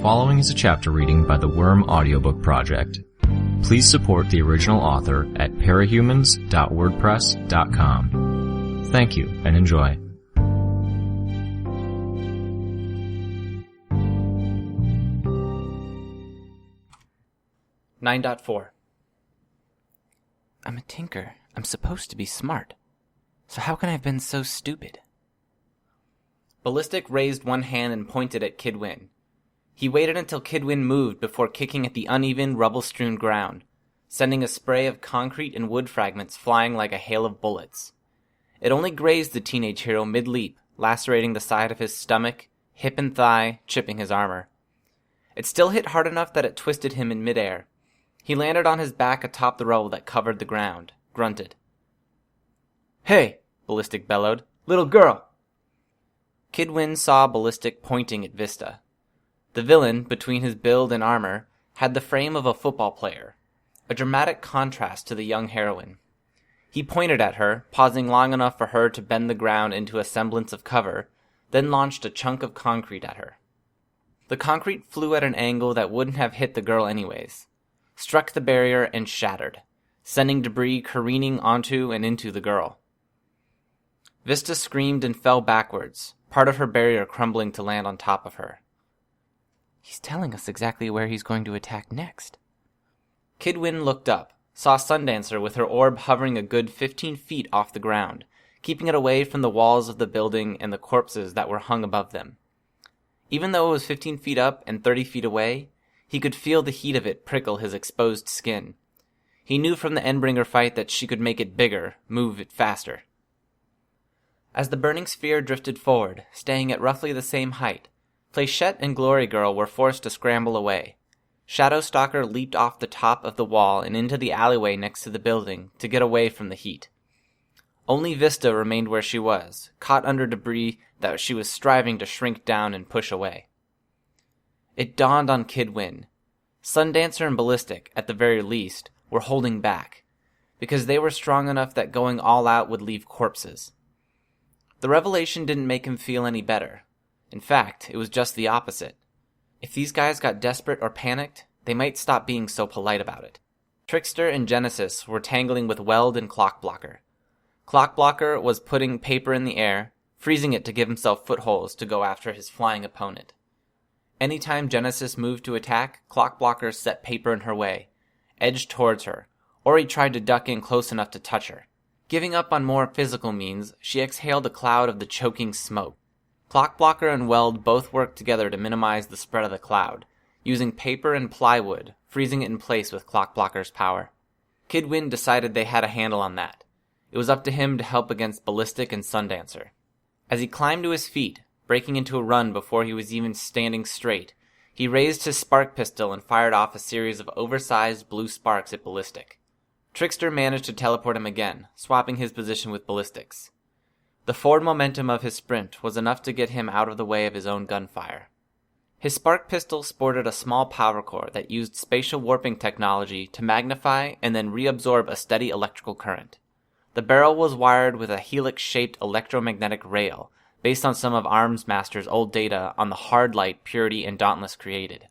following is a chapter reading by the Worm Audiobook Project. Please support the original author at parahumans.wordpress.com. Thank you and enjoy. I'm a tinker. I'm supposed to be smart. So how can I have been so stupid? Ballistic raised one hand and pointed at Kidwin. He waited until Kidwin moved before kicking at the uneven, rubble-strewn ground, sending a spray of concrete and wood fragments flying like a hail of bullets. It only grazed the teenage hero mid-leap, lacerating the side of his stomach, hip and thigh, chipping his armor. It still hit hard enough that it twisted him in midair. He landed on his back atop the rubble that covered the ground, grunted. "Hey!" Ballistic bellowed. "Little girl!" Kidwin saw Ballistic pointing at Vista. The villain, between his build and armor, had the frame of a football player, a dramatic contrast to the young heroine. He pointed at her, pausing long enough for her to bend the ground into a semblance of cover, then launched a chunk of concrete at her. The concrete flew at an angle that wouldn't have hit the girl anyways, struck the barrier and shattered, sending debris careening onto and into the girl. Vista screamed and fell backwards, part of her barrier crumbling to land on top of her. He's telling us exactly where he's going to attack next. Kidwin looked up, saw Sundancer with her orb hovering a good 15 feet off the ground, keeping it away from the walls of the building and the corpses that were hung above them. Even though it was 15 feet up and 30 feet away, he could feel the heat of it prickle his exposed skin. He knew from the Endbringer fight that she could make it bigger, move it faster. As the burning sphere drifted forward, staying at roughly the same height, Fléchette and Glory Girl were forced to scramble away. Shadowstalker leaped off the top of the wall and into the alleyway next to the building to get away from the heat. Only Vista remained where she was, caught under debris that she was striving to shrink down and push away. It dawned on Kidwin. Sundancer and Ballistic, at the very least, were holding back, because they were strong enough that going all out would leave corpses. The revelation didn't make him feel any better. In fact, it was just the opposite. If these guys got desperate or panicked, they might stop being so polite about it. Trickster and Genesis were tangling with Weld and Clockblocker. Clockblocker was putting paper in the air, freezing it to give himself footholds to go after his flying opponent. Anytime Genesis moved to attack, Clockblocker set paper in her way, edged towards her, or he tried to duck in close enough to touch her. Giving up on more physical means, she exhaled a cloud of the choking smoke. Clockblocker and Weld both worked together to minimize the spread of the cloud, using paper and plywood, freezing it in place with Clockblocker's power. Kidwin decided they had a handle on that. It was up to him to help against Ballistic and Sundancer. As he climbed to his feet, breaking into a run before he was even standing straight, he raised his spark pistol and fired off a series of oversized blue sparks at Ballistic. Trickster managed to teleport him again, swapping his position with Ballistic's. The forward momentum of his sprint was enough to get him out of the way of his own gunfire. His spark pistol sported a small power core that used spatial warping technology to magnify and then reabsorb a steady electrical current. The barrel was wired with a helix-shaped electromagnetic rail, based on some of Armsmaster's old data on the hard light Purity and Dauntless created.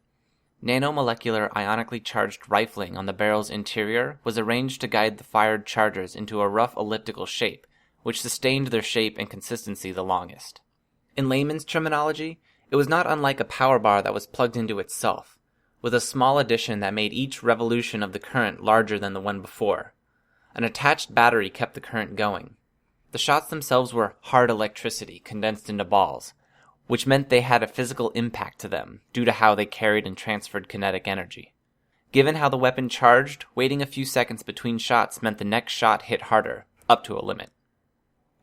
Nanomolecular ionically charged rifling on the barrel's interior was arranged to guide the fired charges into a rough elliptical shape, which sustained their shape and consistency the longest. In layman's terminology, it was not unlike a power bar that was plugged into itself, with a small addition that made each revolution of the current larger than the one before. An attached battery kept the current going. The shots themselves were hard electricity condensed into balls, which meant they had a physical impact to them due to how they carried and transferred kinetic energy. Given how the weapon charged, waiting a few seconds between shots meant the next shot hit harder, up to a limit.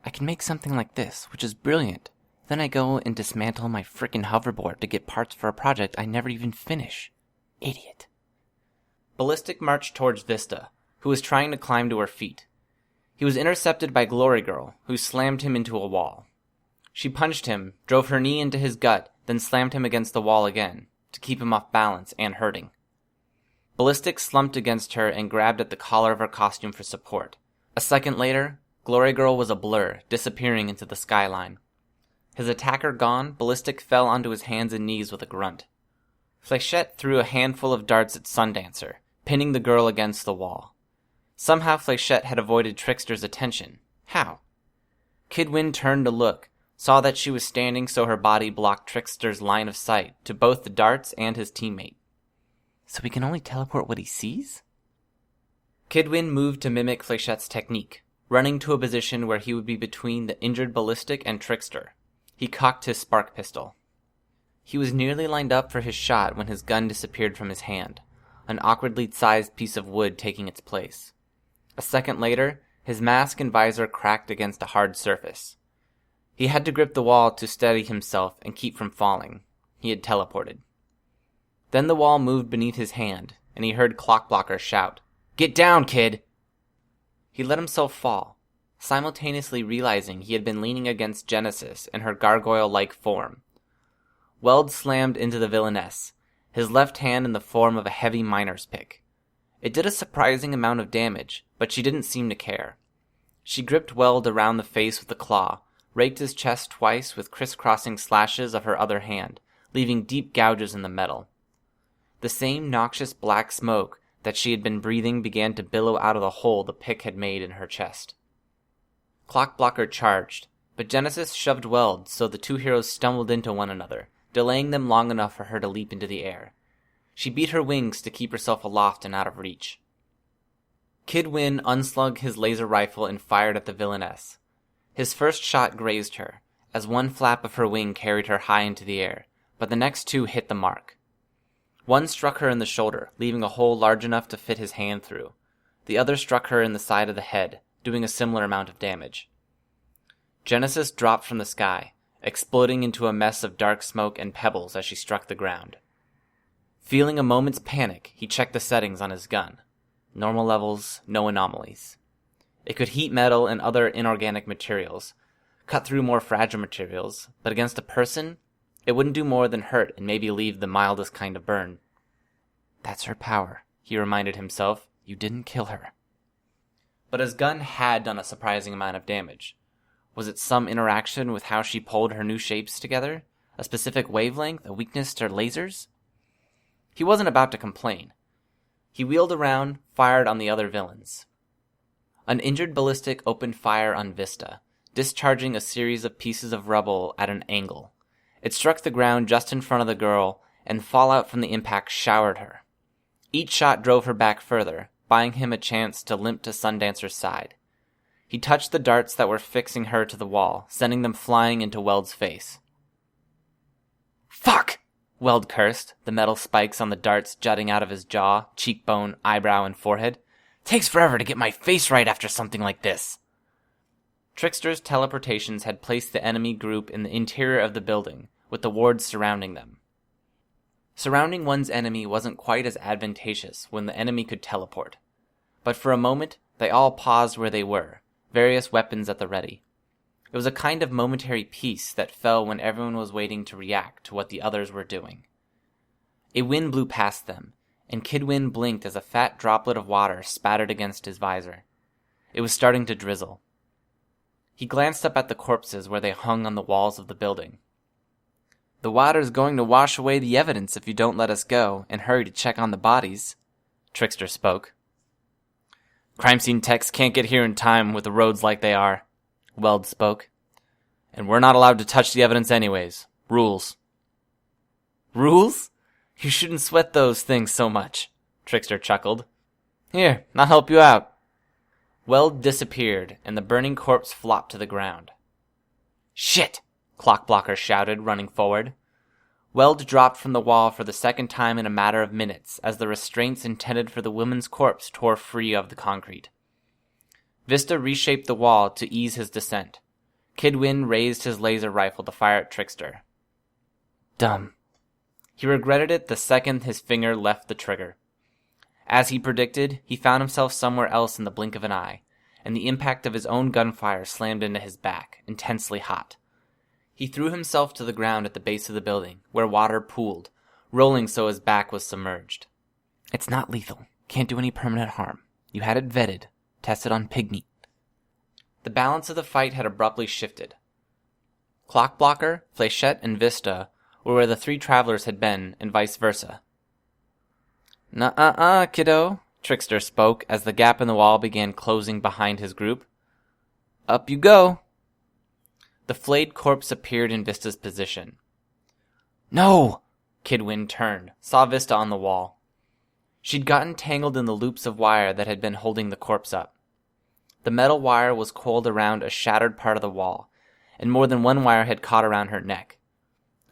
I can make something like this, which is brilliant. Then I go and dismantle my frickin' hoverboard to get parts for a project I never even finish. Idiot. Ballistic marched towards Vista, who was trying to climb to her feet. He was intercepted by Glory Girl, who slammed him into a wall. She punched him, drove her knee into his gut, then slammed him against the wall again, to keep him off balance and hurting. Ballistic slumped against her and grabbed at the collar of her costume for support. A second later, Glory Girl was a blur, disappearing into the skyline. His attacker gone, Ballistic fell onto his hands and knees with a grunt. Fléchette threw a handful of darts at Sundancer, pinning the girl against the wall. Somehow Fléchette had avoided Trickster's attention. How? Kidwin turned to look, saw that she was standing so her body blocked Trickster's line of sight to both the darts and his teammate. So he can only teleport what he sees? Kidwin moved to mimic Fléchette's technique, running to a position where he would be between the injured Ballistic and Trickster. He cocked his spark pistol. He was nearly lined up for his shot when his gun disappeared from his hand, an awkwardly sized piece of wood taking its place. A second later, his mask and visor cracked against a hard surface. He had to grip the wall to steady himself and keep from falling. He had teleported. Then the wall moved beneath his hand, and he heard Clockblocker shout, "Get down, kid!" He let himself fall, simultaneously realizing he had been leaning against Genesis in her gargoyle-like form. Weld slammed into the villainess, his left hand in the form of a heavy miner's pick. It did a surprising amount of damage, but she didn't seem to care. She gripped Weld around the face with a claw, raked his chest twice with crisscrossing slashes of her other hand, leaving deep gouges in the metal. The same noxious black smoke that she had been breathing began to billow out of the hole the pick had made in her chest. Clockblocker charged, but Genesis shoved Weld so the two heroes stumbled into one another, delaying them long enough for her to leap into the air. She beat her wings to keep herself aloft and out of reach. Kidwin unslung his laser rifle and fired at the villainess. His first shot grazed her, as one flap of her wing carried her high into the air, but the next two hit the mark. One struck her in the shoulder, leaving a hole large enough to fit his hand through. The other struck her in the side of the head, doing a similar amount of damage. Genesis dropped from the sky, exploding into a mess of dark smoke and pebbles as she struck the ground. Feeling a moment's panic, he checked the settings on his gun. Normal levels, no anomalies. It could heat metal and other inorganic materials, cut through more fragile materials, but against a person, it wouldn't do more than hurt and maybe leave the mildest kind of burn. That's her power, he reminded himself. You didn't kill her. But his gun had done a surprising amount of damage. Was it some interaction with how she pulled her new shapes together? A specific wavelength? A weakness to lasers? He wasn't about to complain. He wheeled around, fired on the other villains. An injured Ballistic opened fire on Vista, discharging a series of pieces of rubble at an angle. It struck the ground just in front of the girl, and fallout from the impact showered her. Each shot drove her back further, buying him a chance to limp to Sundancer's side. He touched the darts that were fixing her to the wall, sending them flying into Weld's face. "Fuck!" Weld cursed, the metal spikes on the darts jutting out of his jaw, cheekbone, eyebrow, and forehead. "Takes forever to get my face right after something like this." Trickster's teleportations had placed the enemy group in the interior of the building, with the wards surrounding them. Surrounding one's enemy wasn't quite as advantageous when the enemy could teleport. But for a moment, they all paused where they were, various weapons at the ready. It was a kind of momentary peace that fell when everyone was waiting to react to what the others were doing. A wind blew past them, and Kidwin blinked as a fat droplet of water spattered against his visor. It was starting to drizzle. He glanced up at the corpses where they hung on the walls of the building. "The water's going to wash away the evidence if you don't let us go and hurry to check on the bodies," Trickster spoke. "Crime scene techs can't get here in time with the roads like they are," Weld spoke. "And we're not allowed to touch the evidence anyways. Rules." "Rules? You shouldn't sweat those things so much," Trickster chuckled. "Here, I'll help you out." Weld disappeared, and the burning corpse flopped to the ground. "Shit!" Clockblocker shouted, running forward. Weld dropped from the wall for the second time in a matter of minutes as the restraints intended for the woman's corpse tore free of the concrete. Vista reshaped the wall to ease his descent. Kidwin raised his laser rifle to fire at Trickster. Dumb. He regretted it the second his finger left the trigger. As he predicted, he found himself somewhere else in the blink of an eye, and the impact of his own gunfire slammed into his back, intensely hot. He threw himself to the ground at the base of the building, where water pooled, rolling so his back was submerged. "It's not lethal. Can't do any permanent harm. You had it vetted. Tested on pig meat." The balance of the fight had abruptly shifted. Clockblocker, Fléchette, and Vista were where the three travelers had been, and vice versa. "Nuh-uh, kiddo," Trickster spoke as the gap in the wall began closing behind his group. "Up you go." The flayed corpse appeared in Vista's position. "No!" Kidwin turned, saw Vista on the wall. She'd gotten tangled in the loops of wire that had been holding the corpse up. The metal wire was coiled around a shattered part of the wall, and more than one wire had caught around her neck.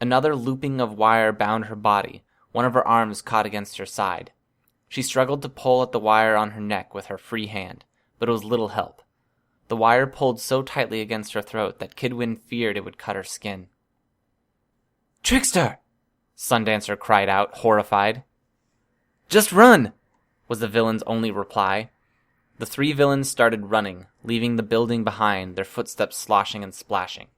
Another looping of wire bound her body, one of her arms caught against her side. She struggled to pull at the wire on her neck with her free hand, but it was little help. The wire pulled so tightly against her throat that Kidwin feared it would cut her skin. "Trickster!" Sundancer cried out, horrified. "Just run!" was the villain's only reply. The three villains started running, leaving the building behind, their footsteps sloshing and splashing.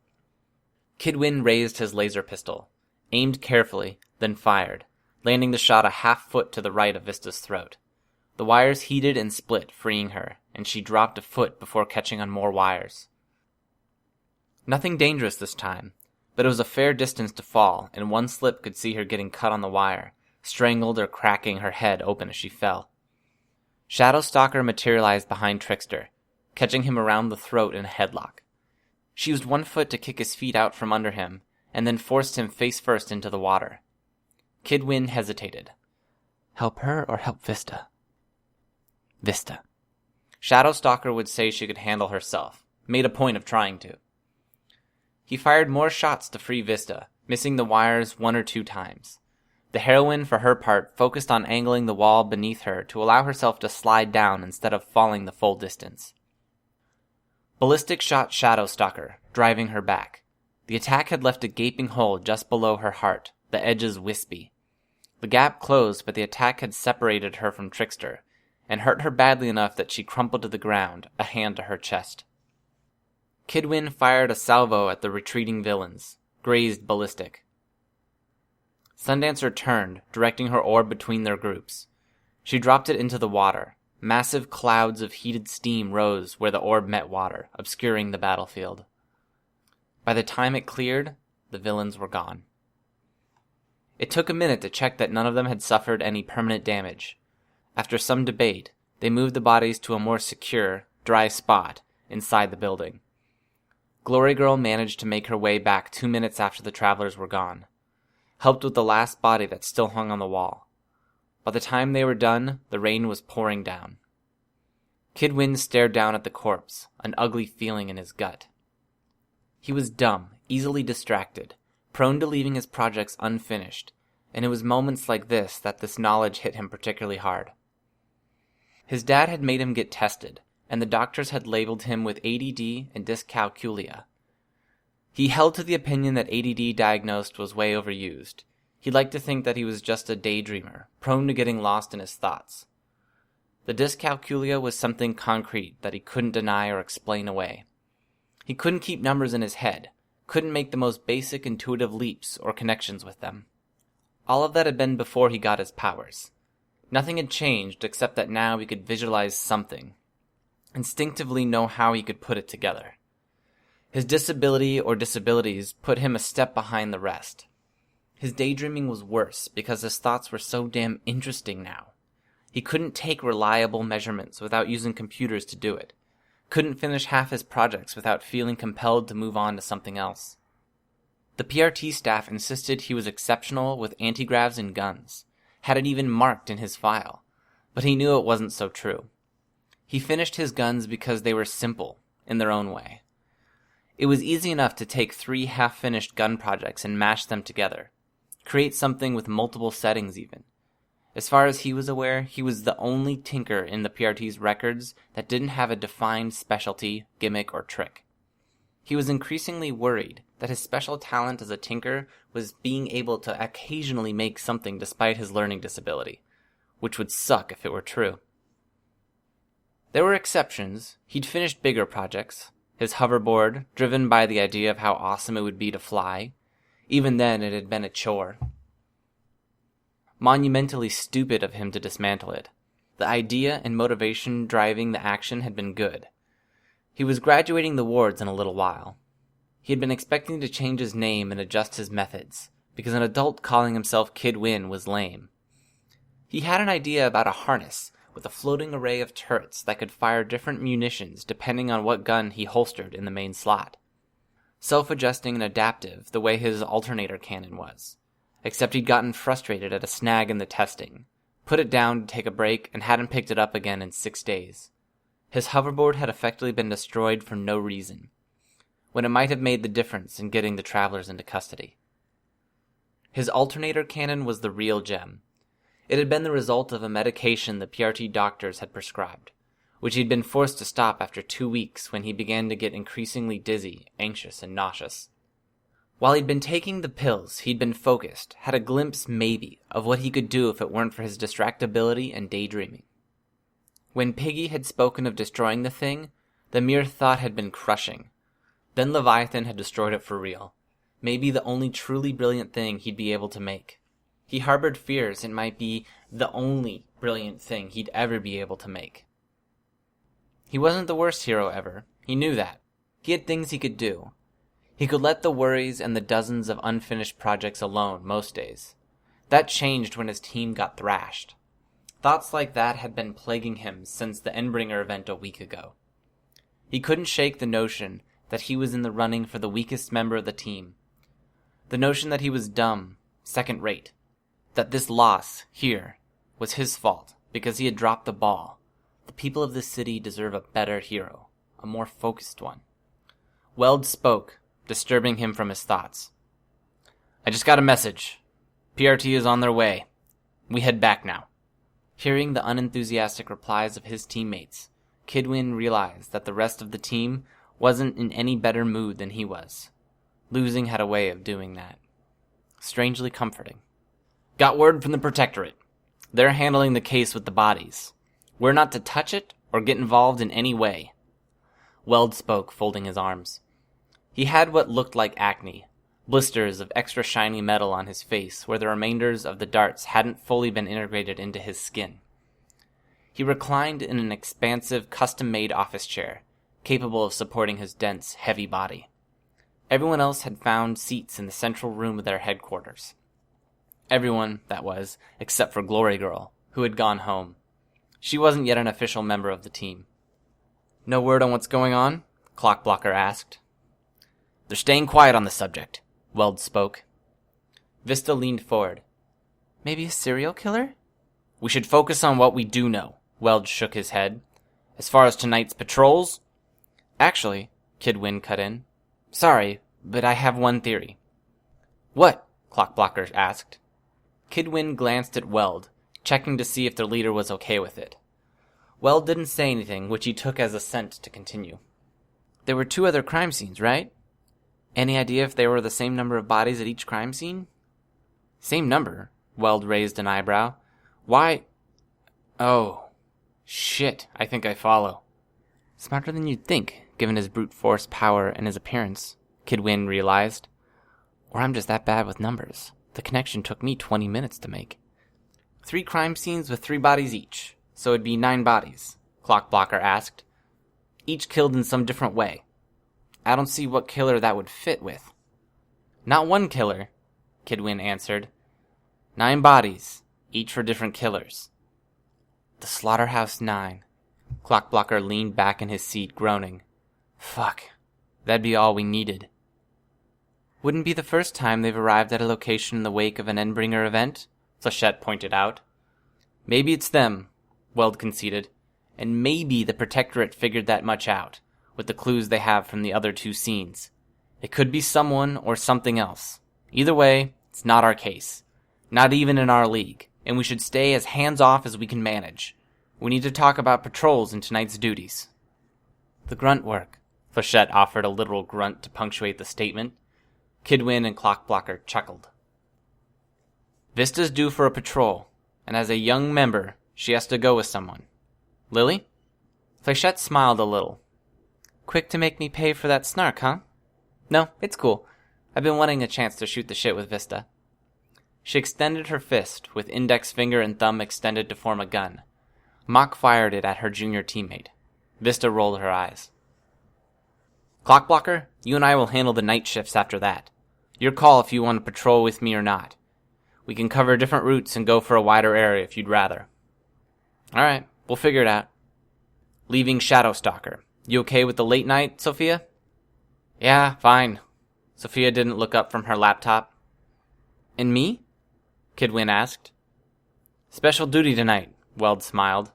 Kidwin raised his laser pistol, aimed carefully, then fired, landing the shot a half-foot to the right of Vista's throat. The wires heated and split, freeing her, and she dropped a foot before catching on more wires. Nothing dangerous this time, but it was a fair distance to fall, and one slip could see her getting cut on the wire, strangled or cracking her head open as she fell. Shadowstalker materialized behind Trickster, catching him around the throat in a headlock. She used one foot to kick his feet out from under him, and then forced him face first into the water. Kidwin hesitated. Help her or help Vista? Vista. Shadowstalker would say she could handle herself, made a point of trying to. He fired more shots to free Vista, missing the wires 1 or 2 times. The heroine, for her part, focused on angling the wall beneath her to allow herself to slide down instead of falling the full distance. Ballistic shot Shadowstalker, driving her back. The attack had left a gaping hole just below her heart, the edges wispy. The gap closed, but the attack had separated her from Trickster, and hurt her badly enough that she crumpled to the ground, a hand to her chest. Kidwin fired a salvo at the retreating villains, grazed Ballistic. Sundancer turned, directing her orb between their groups. She dropped it into the water. Massive clouds of heated steam rose where the orb met water, obscuring the battlefield. By the time it cleared, the villains were gone. It took a minute to check that none of them had suffered any permanent damage. After some debate, they moved the bodies to a more secure, dry spot inside the building. Glory Girl managed to make her way back 2 minutes after the travelers were gone, helped with the last body that still hung on the wall. By the time they were done, the rain was pouring down. Kidwin stared down at the corpse, an ugly feeling in his gut. He was dumb, easily distracted, prone to leaving his projects unfinished, and it was moments like this that this knowledge hit him particularly hard. His dad had made him get tested, and the doctors had labeled him with ADD and dyscalculia. He held to the opinion that ADD diagnosed was way overused. He liked to think that he was just a daydreamer, prone to getting lost in his thoughts. The dyscalculia was something concrete that he couldn't deny or explain away. He couldn't keep numbers in his head, couldn't make the most basic intuitive leaps or connections with them. All of that had been before he got his powers. Nothing had changed except that now he could visualize something, instinctively know how he could put it together. His disability or disabilities put him a step behind the rest. His daydreaming was worse because his thoughts were so damn interesting now. He couldn't take reliable measurements without using computers to do it. Couldn't finish half his projects without feeling compelled to move on to something else. The PRT staff insisted he was exceptional with anti-gravs and guns, had it even marked in his file, but he knew it wasn't so true. He finished his guns because they were simple, in their own way. It was easy enough to take 3 half-finished gun projects and mash them together, create something with multiple settings even. As far as he was aware, he was the only tinker in the PRT's records that didn't have a defined specialty, gimmick, or trick. He was increasingly worried that his special talent as a tinker was being able to occasionally make something despite his learning disability, which would suck if it were true. There were exceptions. He'd finished bigger projects. His hoverboard, driven by the idea of how awesome it would be to fly. Even then, it had been a chore. Monumentally stupid of him to dismantle it. The idea and motivation driving the action had been good. He was graduating the wards in a little while. He had been expecting to change his name and adjust his methods, because an adult calling himself Kid Win was lame. He had an idea about a harness with a floating array of turrets that could fire different munitions depending on what gun he holstered in the main slot. Self-adjusting and adaptive the way his alternator cannon was, except he'd gotten frustrated at a snag in the testing, put it down to take a break, and hadn't picked it up again in 6 days. His hoverboard had effectively been destroyed for no reason, when it might have made the difference in getting the travelers into custody. His alternator cannon was the real gem. It had been the result of a medication the PRT doctors had prescribed, which he'd been forced to stop after 2 weeks when he began to get increasingly dizzy, anxious, and nauseous. While he'd been taking the pills, he'd been focused, had a glimpse, maybe, of what he could do if it weren't for his distractibility and daydreaming. When Piggy had spoken of destroying the thing, the mere thought had been crushing. Then Leviathan had destroyed it for real, maybe the only truly brilliant thing he'd be able to make. He harbored fears it might be the only brilliant thing he'd ever be able to make. He wasn't the worst hero ever. He knew that. He had things he could do. He could let the worries and the dozens of unfinished projects alone most days. That changed when his team got thrashed. Thoughts like that had been plaguing him since the Endbringer event a week ago. He couldn't shake the notion that he was in the running for the weakest member of the team. The notion that he was dumb, second-rate. That this loss, here, was his fault because he had dropped the ball. The people of this city deserve a better hero, a more focused one. Weld spoke, disturbing him from his thoughts. I just got a message. PRT is on their way. We head back now. Hearing the unenthusiastic replies of his teammates, Kidwin realized that the rest of the team wasn't in any better mood than he was. Losing had a way of doing that. Strangely comforting. Got word from the Protectorate. They're handling the case with the bodies. We're not to touch it or get involved in any way. Weld spoke, folding his arms. He had what looked like acne, blisters of extra shiny metal on his face where the remainders of the darts hadn't fully been integrated into his skin. He reclined in an expansive, custom-made office chair, capable of supporting his dense, heavy body. Everyone else had found seats in the central room of their headquarters. Everyone, that was, except for Glory Girl, who had gone home. She wasn't yet an official member of the team. No word on what's going on? Clockblocker asked. They're staying quiet on the subject, Weld spoke. Vista leaned forward. Maybe a serial killer? We should focus on what we do know, Weld shook his head. As far as tonight's patrols? Actually, Kidwin cut in. Sorry, but I have one theory. What? Clockblocker asked. Kidwin glanced at Weld, checking to see if their leader was okay with it. Weld didn't say anything, which he took as assent to continue. There were 2 other crime scenes, right? Any idea if there were the same number of bodies at each crime scene? Same number? Weld raised an eyebrow. Why? Oh. Shit, I think I follow. Smarter than you'd think, given his brute force power and his appearance, Kidwin realized. Or I'm just that bad with numbers. The connection took me 20 minutes to make. 3 crime scenes with 3 bodies each, so it'd be 9 bodies, Clockblocker asked. Each killed in some different way. I don't see what killer that would fit with. Not one killer, Kidwin answered. 9 bodies, each for different killers. The Slaughterhouse 9. Clockblocker leaned back in his seat, groaning. Fuck, that'd be all we needed. Wouldn't be the first time they've arrived at a location in the wake of an Endbringer event, Flechette pointed out. Maybe it's them, Weld conceded, and maybe the Protectorate figured that much out, with the clues they have from the other 2 scenes. It could be someone or something else. Either way, it's not our case. Not even in our league, and we should stay as hands-off as we can manage. We need to talk about patrols and tonight's duties. The grunt work, Flechette offered a literal grunt to punctuate the statement. Kidwin and Clockblocker chuckled. Vista's due for a patrol, and as a young member, she has to go with someone. Lily? Flechette smiled a little. Quick to make me pay for that snark, huh? No, it's cool. I've been wanting a chance to shoot the shit with Vista. She extended her fist, with index finger and thumb extended to form a gun. Mock fired it at her junior teammate. Vista rolled her eyes. Clockblocker, you and I will handle the night shifts after that. Your call if you want to patrol with me or not. We can cover different routes and go for a wider area if you'd rather. Alright, we'll figure it out. Leaving Shadowstalker. You okay with the late night, Sophia? Yeah, fine. Sophia didn't look up from her laptop. And me? Kidwin asked. Special duty tonight, Weld smiled.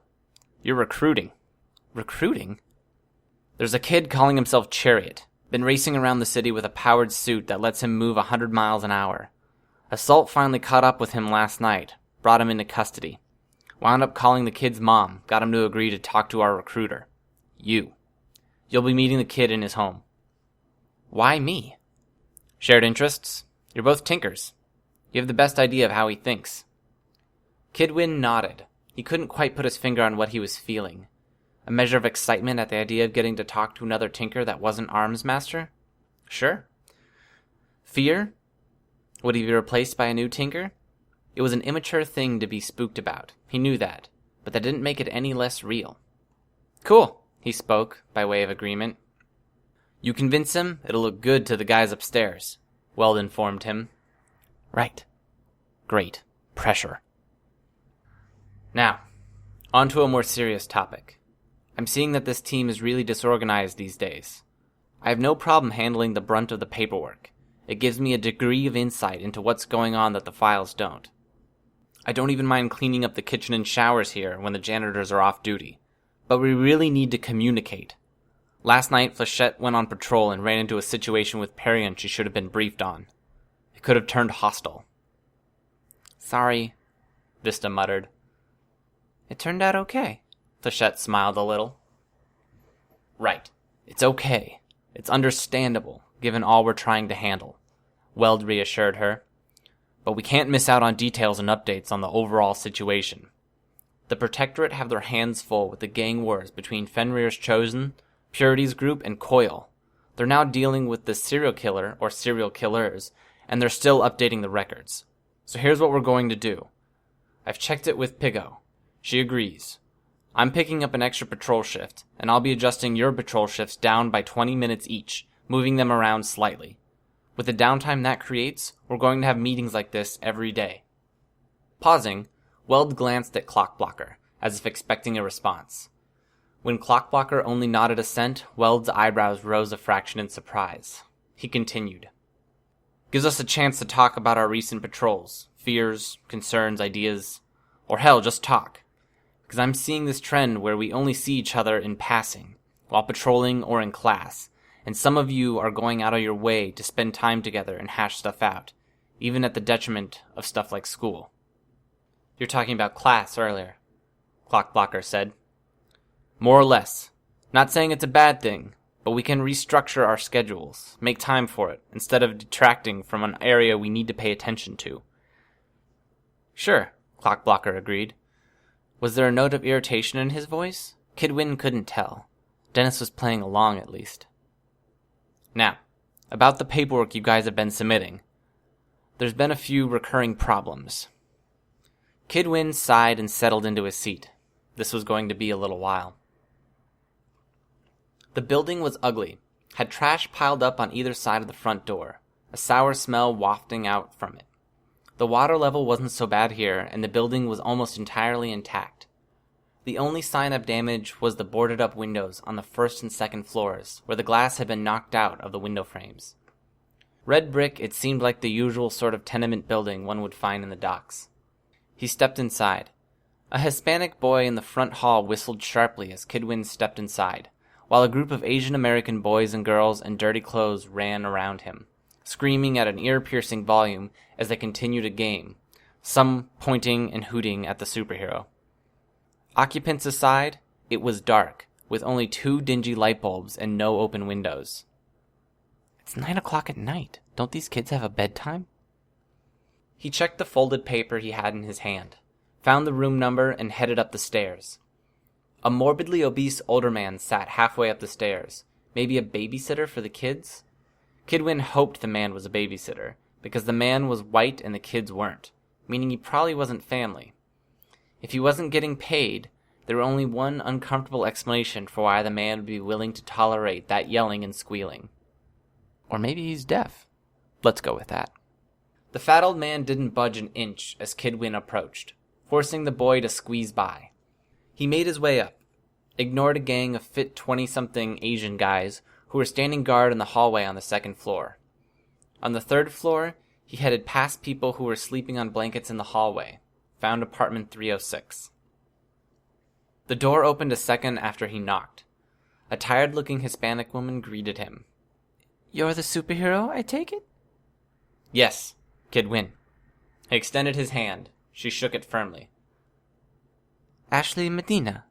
You're recruiting. Recruiting? There's a kid calling himself Chariot. Been racing around the city with a powered suit that lets him move 100 miles an hour. Assault finally caught up with him last night, brought him into custody. Wound up calling the kid's mom, got him to agree to talk to our recruiter. You. You'll be meeting the kid in his home. Why me? Shared interests? You're both tinkers. You have the best idea of how he thinks. Kidwin nodded. He couldn't quite put his finger on what he was feeling. A measure of excitement at the idea of getting to talk to another tinker that wasn't Armsmaster? Sure. Fear? Would he be replaced by a new tinker? It was an immature thing to be spooked about. He knew that, but that didn't make it any less real. Cool, he spoke, by way of agreement. You convince him, it'll look good to the guys upstairs, Weld informed him. Right. Great. Pressure. Now, on to a more serious topic. I'm seeing that this team is really disorganized these days. I have no problem handling the brunt of the paperwork. It gives me a degree of insight into what's going on that the files don't. I don't even mind cleaning up the kitchen and showers here when the janitors are off duty. But we really need to communicate. Last night, Flechette went on patrol and ran into a situation with Perion she should have been briefed on. It could have turned hostile. Sorry, Vista muttered. It turned out okay. Flechette smiled a little. Right. It's okay. It's understandable, given all we're trying to handle, Weld reassured her. But we can't miss out on details and updates on the overall situation. The Protectorate have their hands full with the gang wars between Fenrir's Chosen, Purity's group, and Coil. They're now dealing with the serial killer, or serial killers, and they're still updating the records. So here's what we're going to do. I've checked it with Pigo. She agrees. I'm picking up an extra patrol shift, and I'll be adjusting your patrol shifts down by 20 minutes each, moving them around slightly. With the downtime that creates, we're going to have meetings like this every day. Pausing, Weld glanced at Clockblocker, as if expecting a response. When Clockblocker only nodded assent, Weld's eyebrows rose a fraction in surprise. He continued. Gives us a chance to talk about our recent patrols, fears, concerns, ideas, or hell, just talk. Because I'm seeing this trend where we only see each other in passing, while patrolling or in class, and some of you are going out of your way to spend time together and hash stuff out, even at the detriment of stuff like school. You're talking about class earlier, Clockblocker said. More or less. Not saying it's a bad thing, but we can restructure our schedules, make time for it, instead of detracting from an area we need to pay attention to. Sure, Clockblocker agreed. Was there a note of irritation in his voice? Kidwin couldn't tell. Dennis was playing along, at least. Now, about the paperwork you guys have been submitting. There's been a few recurring problems. Kidwin sighed and settled into his seat. This was going to be a little while. The building was ugly, had trash piled up on either side of the front door, a sour smell wafting out from it. The water level wasn't so bad here, and the building was almost entirely intact. The only sign of damage was the boarded-up windows on the first and second floors, where the glass had been knocked out of the window frames. Red brick, it seemed like the usual sort of tenement building one would find in the docks. He stepped inside. A Hispanic boy in the front hall whistled sharply as Kidwin stepped inside, while a group of Asian American boys and girls in dirty clothes ran around him, screaming at an ear-piercing volume as they continued a game, some pointing and hooting at the superhero. Occupants aside, it was dark, with only 2 dingy light bulbs and no open windows. It's 9 o'clock at night. Don't these kids have a bedtime? He checked the folded paper he had in his hand, found the room number, and headed up the stairs. A morbidly obese older man sat halfway up the stairs, maybe a babysitter for the kids? Kidwin hoped the man was a babysitter, because the man was white and the kids weren't, meaning he probably wasn't family. If he wasn't getting paid, there were only one uncomfortable explanation for why the man would be willing to tolerate that yelling and squealing. Or maybe he's deaf. Let's go with that. The fat old man didn't budge an inch as Kid Win approached, forcing the boy to squeeze by. He made his way up, ignored a gang of fit 20-something Asian guys who were standing guard in the hallway on the second floor. On the third floor, he headed past people who were sleeping on blankets in the hallway, found apartment 306. The door opened a second after he knocked. A tired-looking Hispanic woman greeted him. "You're the superhero, I take it?" "Yes, Kid Win." He extended his hand. She shook it firmly. "Ashley Medina.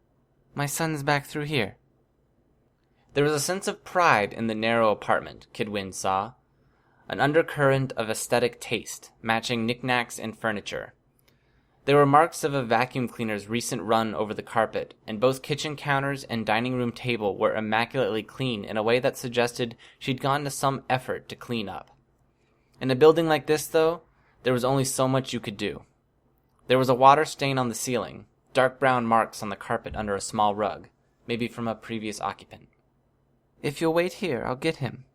My son's back through here." There was a sense of pride in the narrow apartment, Kid Win saw. An undercurrent of aesthetic taste, matching knickknacks and furniture. There were marks of a vacuum cleaner's recent run over the carpet, and both kitchen counters and dining room table were immaculately clean in a way that suggested she'd gone to some effort to clean up. In a building like this, though, there was only so much you could do. There was a water stain on the ceiling, dark brown marks on the carpet under a small rug, maybe from a previous occupant. "If you'll wait here, I'll get him."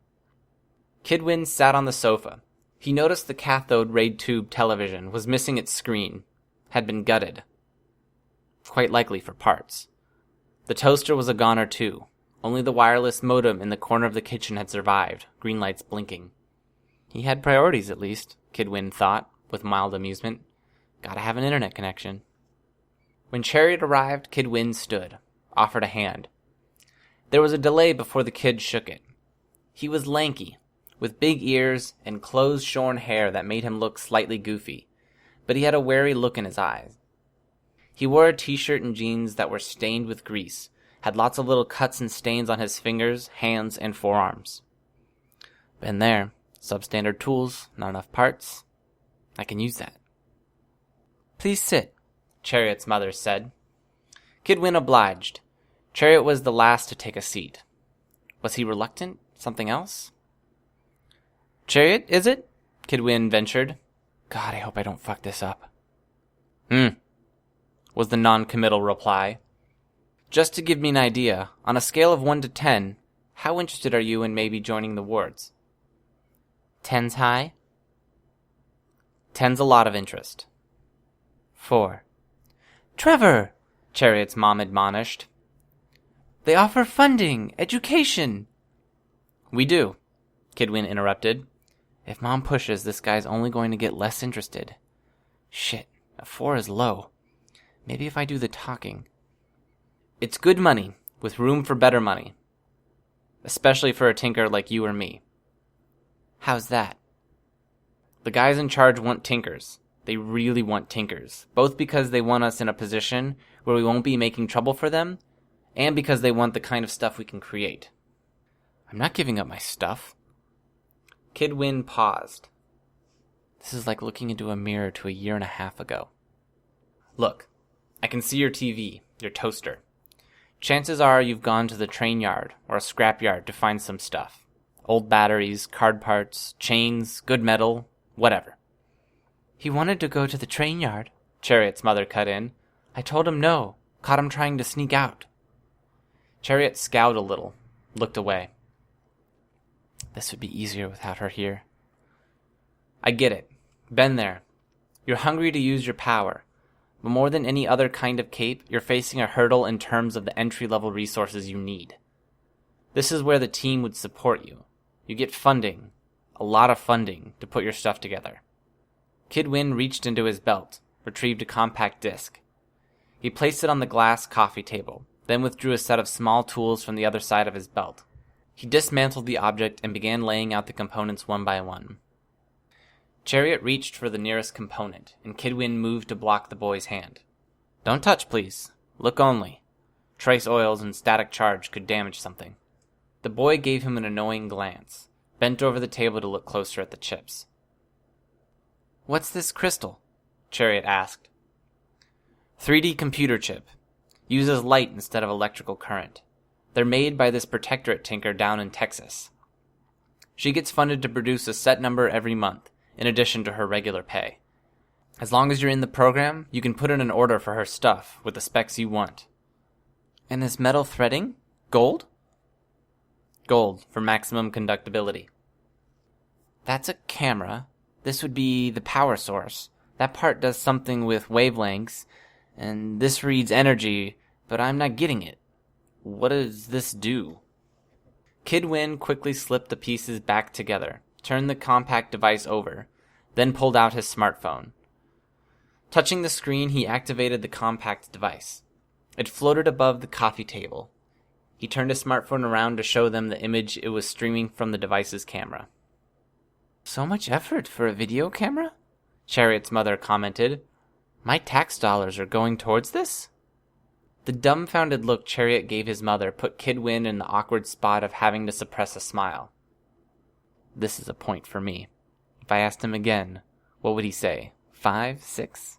Kid Win sat on the sofa. He noticed the cathode ray tube television was missing its screen, had been gutted. Quite likely for parts. The toaster was a goner too. Only the wireless modem in the corner of the kitchen had survived, green lights blinking. He had priorities at least, Kid Win thought, with mild amusement. Gotta have an internet connection. When Chariot arrived, Kid Win stood, offered a hand. There was a delay before the kid shook it. He was lanky, with big ears and close-shorn hair that made him look slightly goofy, but he had a wary look in his eyes. He wore a t-shirt and jeans that were stained with grease, had lots of little cuts and stains on his fingers, hands, and forearms. Been there. Substandard tools, not enough parts. I can use that. "Please sit," Chariot's mother said. Kid Win obliged. Chariot was the last to take a seat. Was he reluctant? Something else? "Chariot, is it?" Kid Win ventured. "God, I hope I don't fuck this up." Was the non-committal reply. "Just to give me an idea, on a scale of 1 to 10, how interested are you in maybe joining the wards?" "10's high?" "10's a lot of interest." 4. "Trevor!" Chariot's mom admonished. "They offer funding, education." "We do," Kid Win interrupted. If Mom pushes, this guy's only going to get less interested. Shit, a 4 is low. Maybe if I do the talking. "It's good money, with room for better money. Especially for a tinker like you or me." "How's that?" "The guys in charge want tinkers. They really want tinkers, both because they want us in a position where we won't be making trouble for them, and because they want the kind of stuff we can create." "I'm not giving up my stuff." Kid Win paused. This is like looking into a mirror to a year and a half ago. "Look, I can see your TV, your toaster. Chances are you've gone to the train yard or a scrap yard to find some stuff. Old batteries, card parts, chains, good metal, whatever." "He wanted to go to the train yard," Chariot's mother cut in. "I told him no. Caught him trying to sneak out." Chariot scowled a little, looked away. This would be easier without her here. "I get it. Been there. You're hungry to use your power. But more than any other kind of cape, you're facing a hurdle in terms of the entry-level resources you need. This is where the team would support you. You get funding, a lot of funding, to put your stuff together." Kid Win reached into his belt, retrieved a compact disc. He placed it on the glass coffee table, then withdrew a set of small tools from the other side of his belt. He dismantled the object and began laying out the components one by one. Chariot reached for the nearest component, and Kid Win moved to block the boy's hand. "Don't touch, please. Look only. Trace oils and static charge could damage something." The boy gave him an annoying glance, bent over the table to look closer at the chips. "What's this crystal?" Chariot asked. 3D computer chip. Uses light instead of electrical current. They're made by this protectorate tinker down in Texas. She gets funded to produce a set number every month, in addition to her regular pay. As long as you're in the program, you can put in an order for her stuff with the specs you want. "And this metal threading? Gold?" "Gold, for maximum conductibility." That's a camera. This would be the power source. That part does something with wavelengths, and this reads energy, but I'm not getting it. What does this do? Kid Win quickly slipped the pieces back together, turned the compact device over, then pulled out his smartphone. Touching the screen, he activated the compact device. It floated above the coffee table. He turned his smartphone around to show them the image it was streaming from the device's camera. So much effort for a video camera? Chariot's mother commented. My tax dollars are going towards this? The dumbfounded look Chariot gave his mother put Kid Win in the awkward spot of having to suppress a smile. This is a point for me. If I asked him again, what would he say? 5, 6?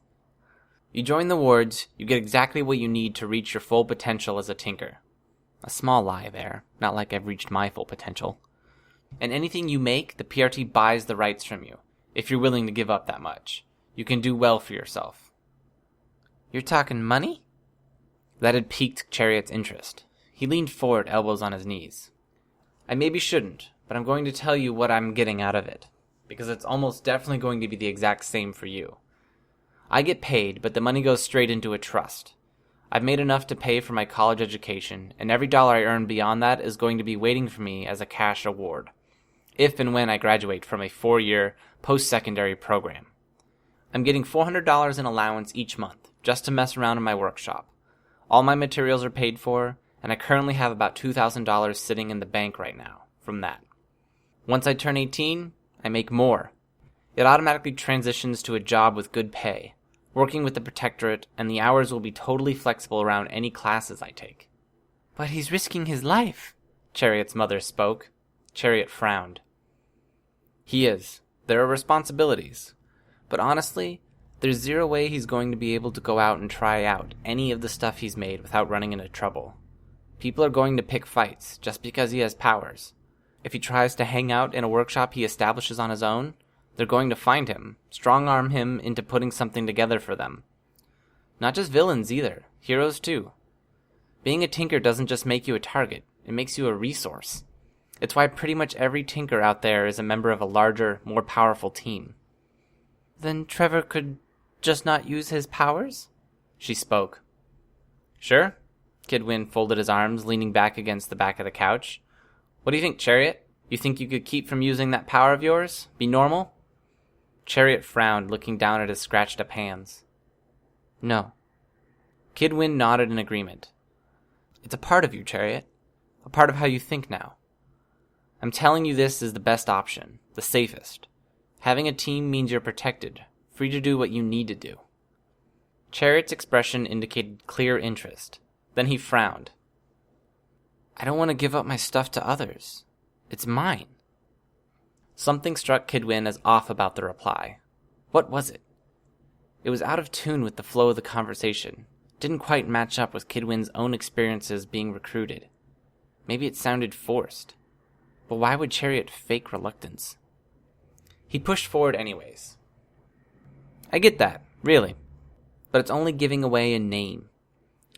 You join the wards, you get exactly what you need to reach your full potential as a tinker. A small lie there, not like I've reached my full potential. And anything you make, the PRT buys the rights from you, if you're willing to give up that much. You can do well for yourself. You're talking money? That had piqued Chariot's interest. He leaned forward, elbows on his knees. I maybe shouldn't, but I'm going to tell you what I'm getting out of it, because it's almost definitely going to be the exact same for you. I get paid, but the money goes straight into a trust. I've made enough to pay for my college education, and every dollar I earn beyond that is going to be waiting for me as a cash award, if and when I graduate from a 4-year post-secondary program. I'm getting $400 in allowance each month, just to mess around in my workshop. All my materials are paid for, and I currently have about $2,000 sitting in the bank right now from that. Once I turn 18, I make more. It automatically transitions to a job with good pay, working with the Protectorate, and the hours will be totally flexible around any classes I take. But he's risking his life, Chariot's mother spoke. Chariot frowned. He is. There are responsibilities. But honestly, there's zero way he's going to be able to go out and try out any of the stuff he's made without running into trouble. People are going to pick fights just because he has powers. If he tries to hang out in a workshop he establishes on his own, they're going to find him, strong-arm him into putting something together for them. Not just villains either, heroes too. Being a tinker doesn't just make you a target, it makes you a resource. It's why pretty much every tinker out there is a member of a larger, more powerful team. Then Trevor could just not use his powers? She spoke. Sure. Kid Win folded his arms, leaning back against the back of the couch. What do you think, Chariot? You think you could keep from using that power of yours? Be normal? Chariot frowned, looking down at his scratched-up hands. No. Kid Win nodded in agreement. It's a part of you, Chariot. A part of how you think now. I'm telling you this is the best option, the safest. Having a team means you're protected, free to do what you need to do. Chariot's expression indicated clear interest. Then he frowned. I don't want to give up my stuff to others. It's mine. Something struck Kid Win as off about the reply. What was it? It was out of tune with the flow of the conversation. Didn't quite match up with Kid Win's own experiences being recruited. Maybe it sounded forced. But why would Chariot fake reluctance? He pushed forward anyways. I get that, really. But it's only giving away a name.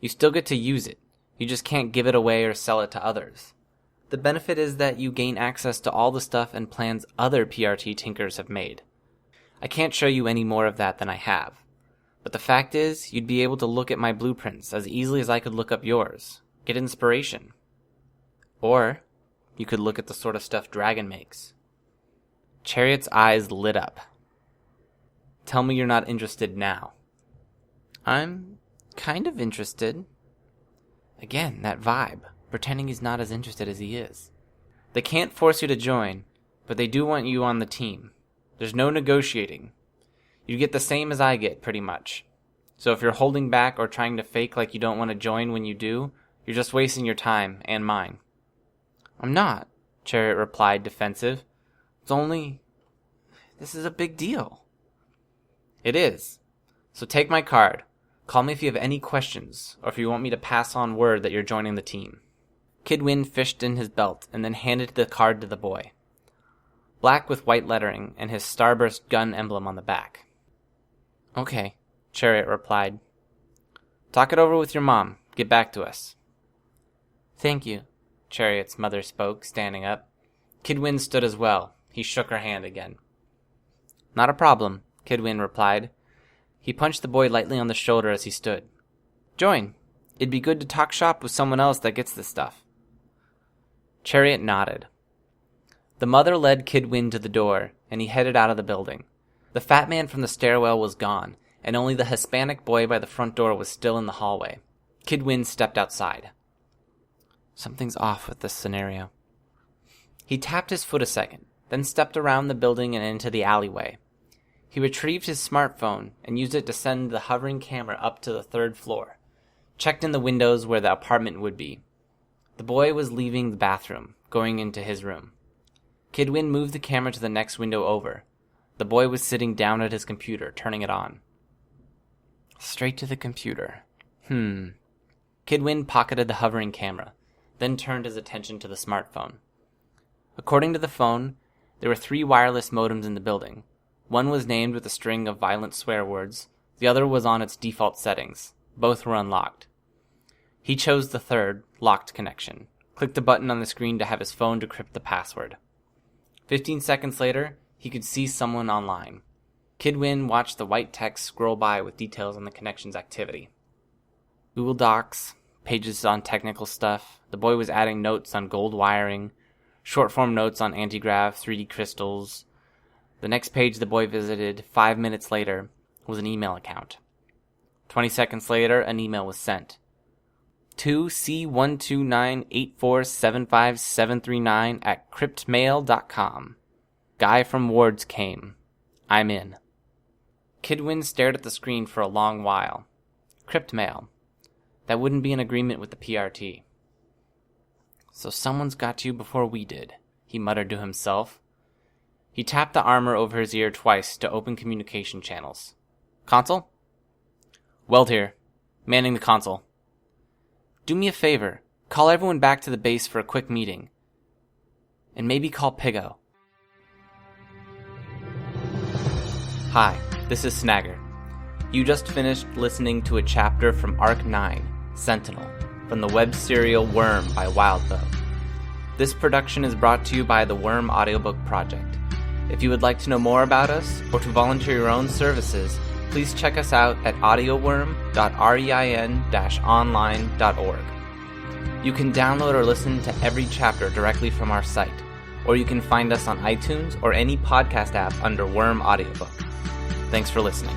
You still get to use it. You just can't give it away or sell it to others. The benefit is that you gain access to all the stuff and plans other PRT tinkers have made. I can't show you any more of that than I have. But the fact is, you'd be able to look at my blueprints as easily as I could look up yours. Get inspiration. Or you could look at the sort of stuff Dragon makes. Chariot's eyes lit up. Tell me you're not interested now. I'm kind of interested. Again, that vibe, pretending he's not as interested as he is. They can't force you to join, but they do want you on the team. There's no negotiating. You get the same as I get, pretty much. So if you're holding back or trying to fake like you don't want to join when you do, you're just wasting your time and mine. I'm not, Chariot replied, defensive. It's only... This is a big deal. It is. So take my card. Call me if you have any questions, or if you want me to pass on word that you're joining the team. Kid Win fished in his belt and then handed the card to the boy. Black with white lettering and his Starburst gun emblem on the back. Okay, Chariot replied. Talk it over with your mom. Get back to us. Thank you, Chariot's mother spoke, standing up. Kid Win stood as well, He shook her hand again. Not a problem, Kidwin replied. He punched the boy lightly on the shoulder as he stood. Join. It'd be good to talk shop with someone else that gets this stuff. Chariot nodded. The mother led Kidwin to the door, and he headed out of the building. The fat man from the stairwell was gone, and only the Hispanic boy by the front door was still in the hallway. Kidwin stepped outside. Something's off with this scenario. He tapped his foot a second, then stepped around the building and into the alleyway. He retrieved his smartphone and used it to send the hovering camera up to the 3rd floor, checked in the windows where the apartment would be. The boy was leaving the bathroom, going into his room. Kidwin moved the camera to the next window over. The boy was sitting down at his computer, turning it on. Straight to the computer. Kidwin pocketed the hovering camera, then turned his attention to the smartphone. According to the phone, there were 3 wireless modems in the building. One was named with a string of violent swear words. The other was on its default settings. Both were unlocked. He chose the 3rd, locked connection, clicked the button on the screen to have his phone decrypt the password. 15 seconds later, he could see someone online. Kidwin watched the white text scroll by with details on the connection's activity. Google Docs, pages on technical stuff. The boy was adding notes on gold wiring, short-form notes on antigrav 3D crystals. The next page the boy visited 5 minutes later was an email account. 20 seconds later, an email was sent. To C1298475739 at cryptmail.com. Guy from Wards came. I'm in. Kidwin stared at the screen for a long while. Cryptmail. That wouldn't be an agreement with the PRT. So someone's got you before we did, he muttered to himself. He tapped the armor over his ear twice to open communication channels. Console? Weld here. Manning the console. Do me a favor. Call everyone back to the base for a quick meeting. And maybe call Pigo. Hi, this is Snagger. You just finished listening to a chapter from Arc 9, Sentinel, from the web serial Worm by Wildbow. This production is brought to you by the Worm Audiobook Project. If you would like to know more about us, or to volunteer your own services, please check us out at audioworm.rein-online.org. You can download or listen to every chapter directly from our site, or you can find us on iTunes or any podcast app under Worm Audiobook. Thanks for listening.